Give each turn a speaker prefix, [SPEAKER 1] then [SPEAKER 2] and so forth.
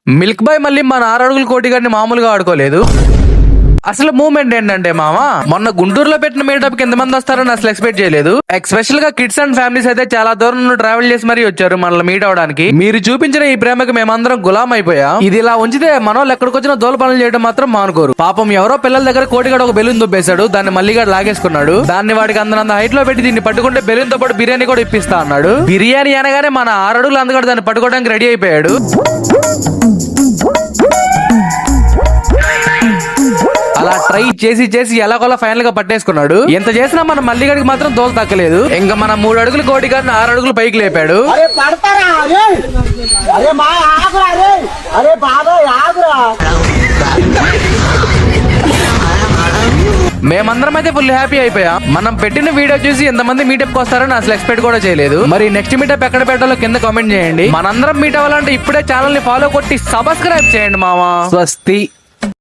[SPEAKER 1] Milk boy మళ్ళీ మన 6 అడుగుల కోటి గారిని మామూలుగా ఆడుకోలేదు. అసలు మూమెంట్ ఏంటంటే మామా, మొన్న గుంటూరులో పెట్టిన మీటప్ కి ఎంతమంది వస్తారని అసలు ఎక్స్పెక్ట్ చేయలేదు. ఎస్పెషల్ గా కిడ్స్ అండ్ ఫ్యామిలీస్ అయితే చాలా దూరం నుండి ట్రావెల్ చేసి మరీ వచ్చారు మనల్ని మీట్ అవడానికి. మీరు చూపించిన ఈ ప్రేమకి మేమందరం గులాం అయిపోయాం. ఇది ఇలా ఉంచితే మనోళ్ళు ఎక్కడికి వచ్చిన దోల పనులు చేయడం మాత్రం మానుకోరు. పాపం ఎవరో పిల్లల దగ్గర కోటిగాడు ఒక బెలూన్ దుబ్బేశాడు, దాన్ని మల్లిగాడు లాగేసుకున్నాడు. దాన్ని వాడికి అందనంత హైట్ లో పెట్టి దీన్ని పట్టుకుంటే బెలూన్ తో పాటు బిర్యానీ కూడా ఇప్పిస్తా అన్నాడు. బిర్యానీ అనగానే మన 6 అడుగులు అందుకని దాన్ని పట్టుకోవడానికి రెడీ అయిపోయాడు. అలా ట్రై చేసి చేసి ఎలాగోలా ఫైనల్ గా పట్టేసుకున్నాడు. ఎంత చేసినా మన మల్లిగాడికి మాత్రం దోలు తక్కలేదు. ఇంకా మన 3 అడుగుల కోటి గారిని 6 అడుగులు పైకి లేపాడు. మేమందరం అయితే ఫుల్ హ్యాపీ అయిపోయాం. మనం పెట్టిన వీడియో చూసి ఎంతమంది మీటప్ వస్తారని అసలు ఎక్స్పెక్ట్ కూడా చేయలేదు. మరి నెక్స్ట్ మీటప్ ఎక్కడ పెట్టాలో కింద కామెంట్ చేయండి. మనందరం మీట్ అవ్వాలంటే ఇప్పుడే ఛానల్ ని ఫాలో కొట్టి సబ్స్క్రైబ్ చేయండి మామా. స్వస్తి.